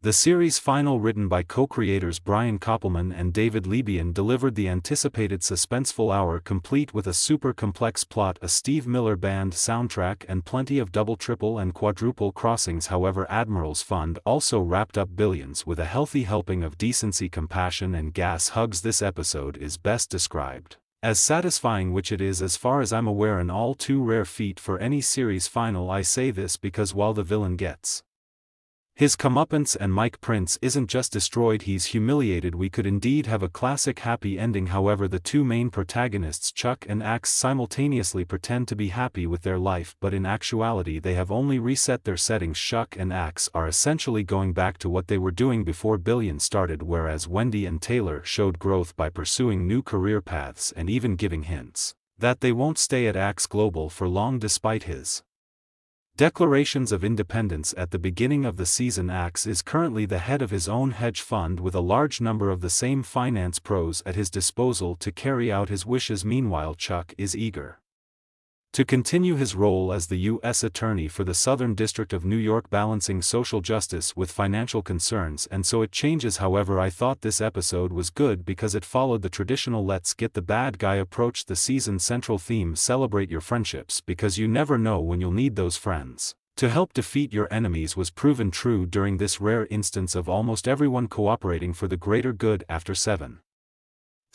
The series final, written by co-creators Brian Koppelman and David Lebian, delivered the anticipated suspenseful hour, complete with a super complex plot, a Steve Miller Band soundtrack, and plenty of double, triple, and quadruple crossings. However, Admiral's Fund also wrapped up billions with a healthy helping of decency, compassion, and gas hugs. This episode is best described as satisfying, which it is as far as I'm aware, an all too rare feat for any series final. I say this because while the villain gets his comeuppance and Mike Prince isn't just destroyed, he's humiliated, we could indeed have a classic happy ending. However, the two main protagonists, Chuck and Axe, simultaneously pretend to be happy with their life, but in actuality they have only reset their settings. Chuck and Axe are essentially going back to what they were doing before Billion started, whereas Wendy and Taylor showed growth by pursuing new career paths and even giving hints that they won't stay at Axe Global for long despite his declarations of independence at the beginning of the season. Axe is currently the head of his own hedge fund with a large number of the same finance pros at his disposal to carry out his wishes. Meanwhile, Chuck is eager to continue his role as the U.S. Attorney for the Southern District of New York, balancing social justice with financial concerns, and so it changes. However, I thought this episode was good because it followed the traditional let's get the bad guy approach. The season's central theme, celebrate your friendships because you never know when you'll need those friends to help defeat your enemies, was proven true during this rare instance of almost everyone cooperating for the greater good. After 7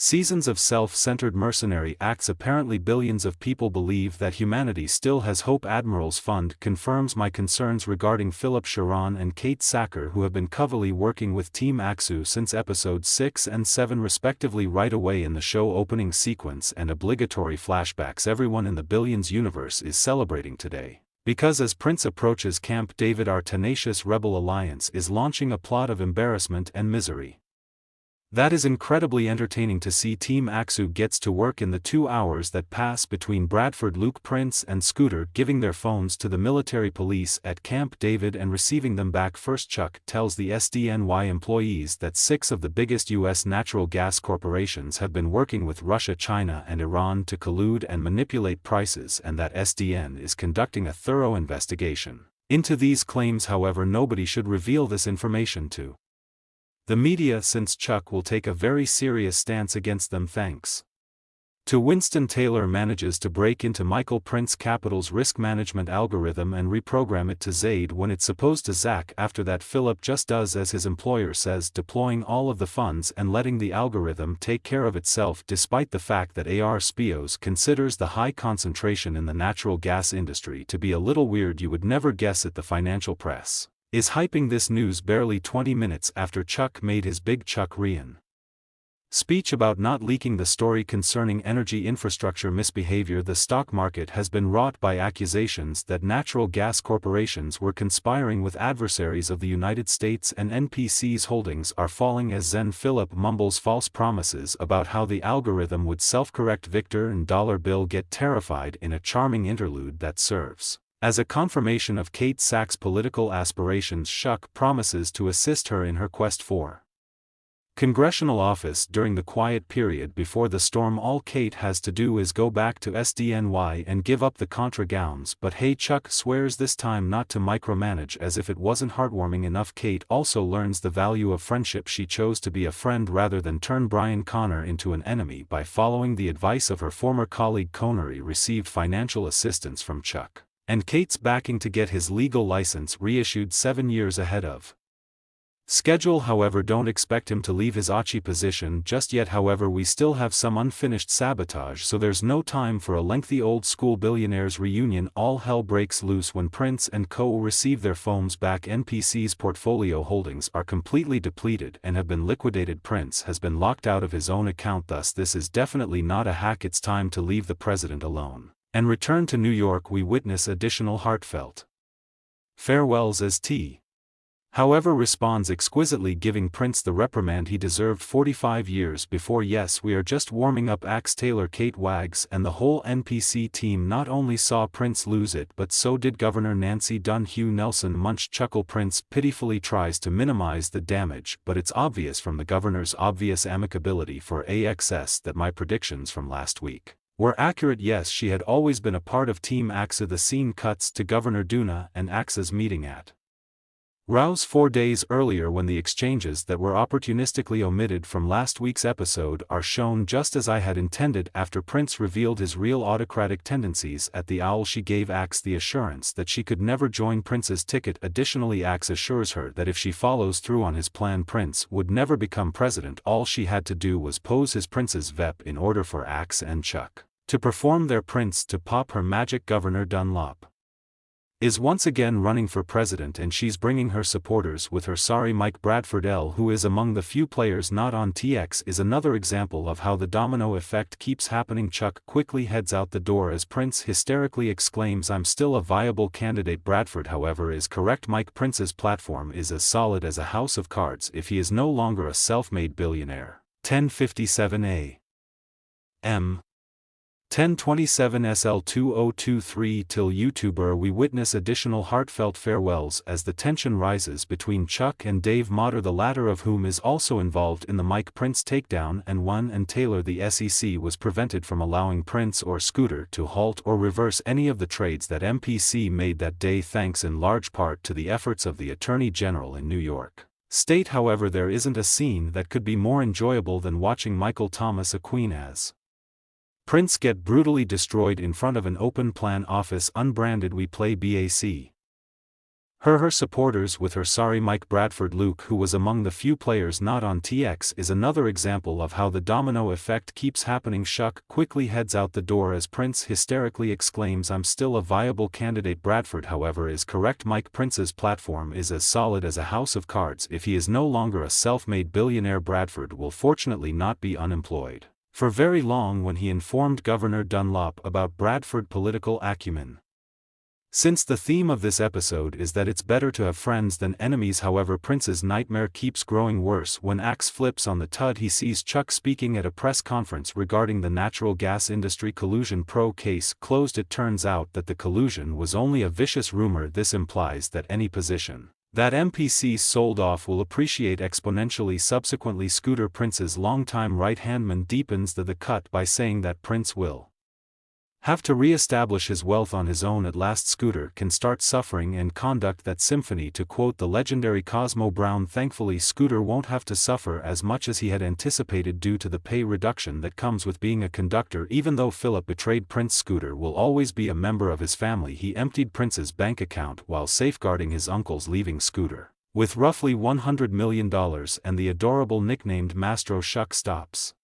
seasons of self-centered mercenary acts, apparently billions of people believe that humanity still has hope. Admiral's Fund confirms my concerns regarding Philip Sharon and Kate Sacker, who have been covertly working with Team Axu since episodes 6 and 7 respectively. Right away in the show opening sequence and obligatory flashbacks, everyone in the Billions universe is celebrating today, because as Prince approaches Camp David, our tenacious rebel alliance is launching a plot of embarrassment and misery that is incredibly entertaining to see. Team Axu gets to work in the 2 hours that pass between Bradford, Luke, Prince, and Scooter giving their phones to the military police at Camp David and receiving them back. First, Chuck tells the SDNY employees that 6 of the biggest U.S. natural gas corporations have been working with Russia, China, and Iran to collude and manipulate prices, and that SDN is conducting a thorough investigation into these claims. However, nobody should reveal this information to the media, since Chuck will take a very serious stance against them. Thanks to Winston, Taylor manages to break into Michael Prince Capital's risk management algorithm and reprogram it to Zaid when it's supposed to Zach. After that, Philip just does as his employer says, deploying all of the funds and letting the algorithm take care of itself, despite the fact that AR Spios considers the high concentration in the natural gas industry to be a little weird. You would never guess it. The financial press is hyping this news barely 20 minutes after Chuck made his big Chuck Ryan speech about not leaking the story concerning energy infrastructure misbehavior. The stock market has been wrought by accusations that natural gas corporations were conspiring with adversaries of the United States, and NPC's holdings are falling as Zen Philip mumbles false promises about how the algorithm would self-correct. Victor and Dollar Bill get terrified in a charming interlude that serves as a confirmation of Kate Sack's political aspirations. Chuck promises to assist her in her quest for congressional office during the quiet period before the storm. All Kate has to do is go back to SDNY and give up the Contra gowns. But hey, Chuck swears this time not to micromanage, as if it wasn't heartwarming enough. Kate also learns the value of friendship. She chose to be a friend rather than turn Brian Connor into an enemy by following the advice of her former colleague. Connery received financial assistance from Chuck and Kate's backing to get his legal license reissued 7 years ahead of schedule. However, don't expect him to leave his Archie position just yet. However, we still have some unfinished sabotage, so there's no time for a lengthy old school billionaires reunion. All hell breaks loose when Prince and co receive their phones back. NPC's portfolio holdings are completely depleted and have been liquidated. Prince has been locked out of his own account, thus this is definitely not a hack. It's time to leave the president alone and return to New York. We witness additional heartfelt farewells as T, however, responds exquisitely, giving Prince the reprimand he deserved 45 years before. Yes, we are just warming up. Axe, Taylor, Kate, Wags, and the whole NPC team not only saw Prince lose it, but so did Governor Nancy Dunn. Hugh Nelson Munch chuckle. Prince pitifully tries to minimize the damage, but it's obvious from the governor's obvious amicability for AXS that my predictions from last week were accurate. Yes, she had always been a part of Team AXA. The scene cuts to Governor Duna and AXA's meeting at Rouse 4 days earlier when the exchanges that were opportunistically omitted from last week's episode are shown just as I had intended after Prince revealed his real autocratic tendencies at the Owl. She gave Axe the assurance that she could never join Prince's ticket. Additionally, Axe assures her that if she follows through on his plan, Prince would never become president. All she had to do was pose his Prince's VEP in order for Axe and Chuck to perform their Prince to pop her magic. Governor Dunlop is once again running for president, and she's bringing her supporters with her. Sorry Mike. Bradford L., who is among the few players not on TX, is another example of how the domino effect keeps happening. Chuck quickly heads out the door as Prince hysterically exclaims, "I'm still a viable candidate." Bradford, however, is correct. Mike. Prince's platform is as solid as a house of cards if he is no longer a self-made billionaire. 1057 A.M. 1027 SL 2023 till YouTuber. We witness additional heartfelt farewells as the tension rises between Chuck and Dave Motter, the latter of whom is also involved in the Mike Prince takedown and won. And Taylor, the SEC was prevented from allowing Prince or Scooter to halt or reverse any of the trades that MPC made that day, thanks in large part to the efforts of the Attorney General in New York State. However, there isn't a scene that could be more enjoyable than watching Michael Thomas Aquinas as Prince get brutally destroyed in front of an open plan office unbranded We Play BAC. Her supporters with her. Sorry Mike. Bradford Luke, who was among the few players not on TX, is another example of how the domino effect keeps happening. Chuck quickly heads out the door as Prince hysterically exclaims, "I'm still a viable candidate." Bradford, however, is correct. Mike. Prince's platform is as solid as a house of cards if he is no longer a self-made billionaire. Bradford will fortunately not be unemployed for very long when he informed Governor Dunlop about Bradford political acumen. Since the theme of this episode is that it's better to have friends than enemies, however, Prince's nightmare keeps growing worse when Axe flips on the tud. He sees Chuck speaking at a press conference regarding the natural gas industry collusion pro case closed. It turns out that the collusion was only a vicious rumor. This implies that any position that MPC sold off will appreciate exponentially subsequently. Scooter, Prince's longtime right-handman, deepens the cut by saying that Prince will have to re-establish his wealth on his own at last. Scooter can start suffering and conduct that symphony, to quote the legendary Cosmo Brown. Thankfully, Scooter won't have to suffer as much as he had anticipated due to the pay reduction that comes with being a conductor. Even though Philip betrayed Prince, Scooter will always be a member of his family. He emptied Prince's bank account while safeguarding his uncles, leaving Scooter with roughly $100 million and the adorable nicknamed Mastro. Chuck stops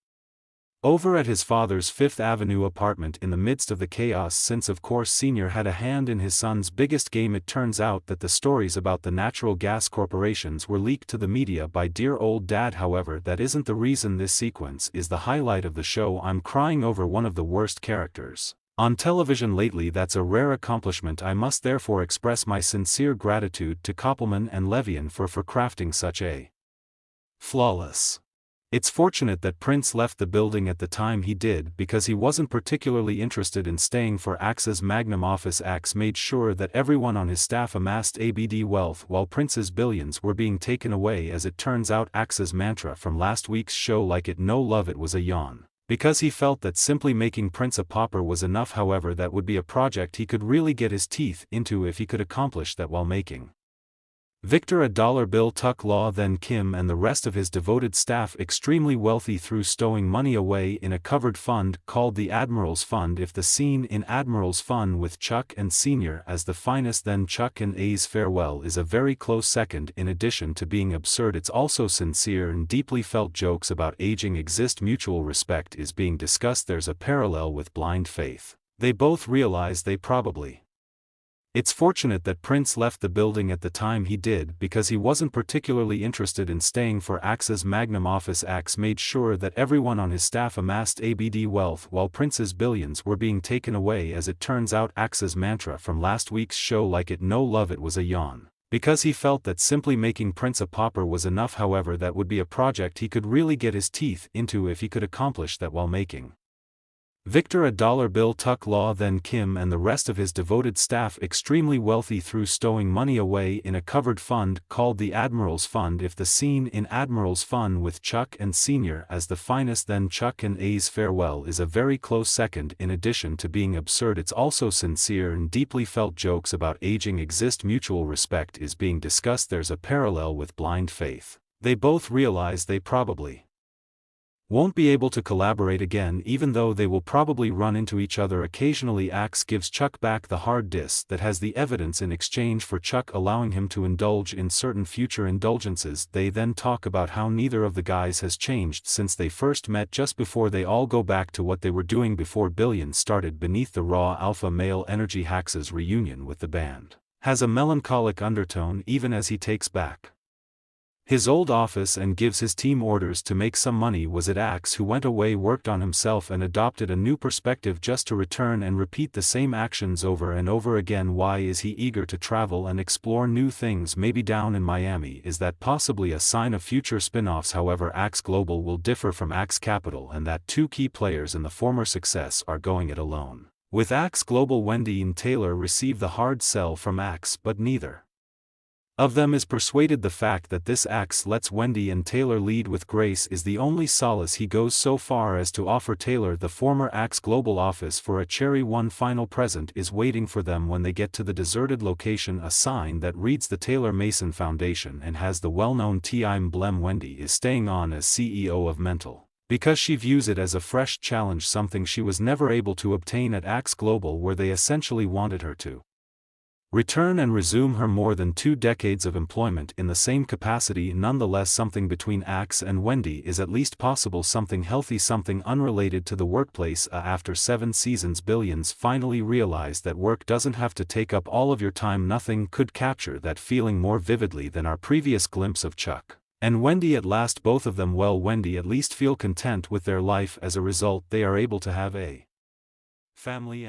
over at his father's Fifth Avenue apartment in the midst of the chaos, since of course Senior had a hand in his son's biggest game. It turns out that the stories about the natural gas corporations were leaked to the media by dear old dad. However, that isn't the reason this sequence is the highlight of the show. I'm crying over one of the worst characters on television lately. That's a rare accomplishment. I must therefore express my sincere gratitude to Koppelman and Levian for crafting such a flawless. It's fortunate that Prince left the building at the time he did, because he wasn't particularly interested in staying for Axe's magnum office. Axe made sure that everyone on his staff amassed ABD wealth while Prince's billions were being taken away. As it turns out, Axe's mantra from last week's show, "Like it no love it," was a yawn, because he felt that simply making Prince a pauper was enough. However, that would be a project he could really get his teeth into if he could accomplish that while making Victor a dollar bill. Tuck Law then Kim and the rest of his devoted staff extremely wealthy through stowing money away in a covered fund called the Admiral's Fund. If the scene in Admiral's Fund with Chuck and Senior as the finest, then Chuck and A's farewell is a very close second. In addition to being absurd, it's also sincere and deeply felt. Jokes about aging exist. Mutual respect is being discussed. There's a parallel with blind faith. They both realize they probably. It's fortunate that Prince left the building at the time he did, because he wasn't particularly interested in staying for Axe's magnum office. Axe made sure that everyone on his staff amassed ABD wealth while Prince's billions were being taken away. As it turns out, Axe's mantra from last week's show, "Like it no love it," was a yawn, because he felt that simply making Prince a pauper was enough. However, that would be a project he could really get his teeth into if he could accomplish that while making Victor a dollar bill Tuck Law then Kim and the rest of his devoted staff extremely wealthy through stowing money away in a covered fund called the Admiral's Fund. If the scene in Admiral's Fund with Chuck and Sr. as the finest then Chuck and A's farewell is a very close second. In addition to being absurd, it's also sincere and deeply felt. Jokes about aging exist, mutual respect is being discussed, there's a parallel with blind faith. They both realize they probably won't be able to collaborate again, even though they will probably run into each other occasionally. Axe gives Chuck back the hard disk that has the evidence in exchange for Chuck allowing him to indulge in certain future indulgences. They then talk about how neither of the guys has changed since they first met, just before they all go back to what they were doing before Billions started. Beneath the raw alpha male energy, Hax's reunion with the band has a melancholic undertone even as he takes back his old office and gives his team orders to make some money. Was it Axe who went away, worked on himself and adopted a new perspective just to return and repeat the same actions over and over again? Why is he eager to travel and explore new things, maybe down in Miami? Is that possibly a sign of future spin-offs? However, Axe Global will differ from Axe Capital, and that two key players in the former success are going it alone. With Axe Global, Wendy and Taylor receive the hard sell from Axe, but neither of them is persuaded. The fact that this Axe lets Wendy and Taylor lead with grace is the only solace. He goes so far as to offer Taylor the former Axe Global office for a cherry. One final present is waiting for them when they get to the deserted location, a sign that reads the Taylor Mason Foundation and has the well-known T emblem. Wendy is staying on as CEO of Mental because she views it as a fresh challenge, something she was never able to obtain at Axe Global, where they essentially wanted her to return and resume her more than 2 decades of employment in the same capacity. Nonetheless, something between Axe and Wendy is at least possible, something healthy, something unrelated to the workplace. After 7 seasons, Billions finally realized that work doesn't have to take up all of your time. Nothing could capture that feeling more vividly than our previous glimpse of Chuck and Wendy. At last, both of them, well, Wendy at least, feel content with their life. As a result, they are able to have a family.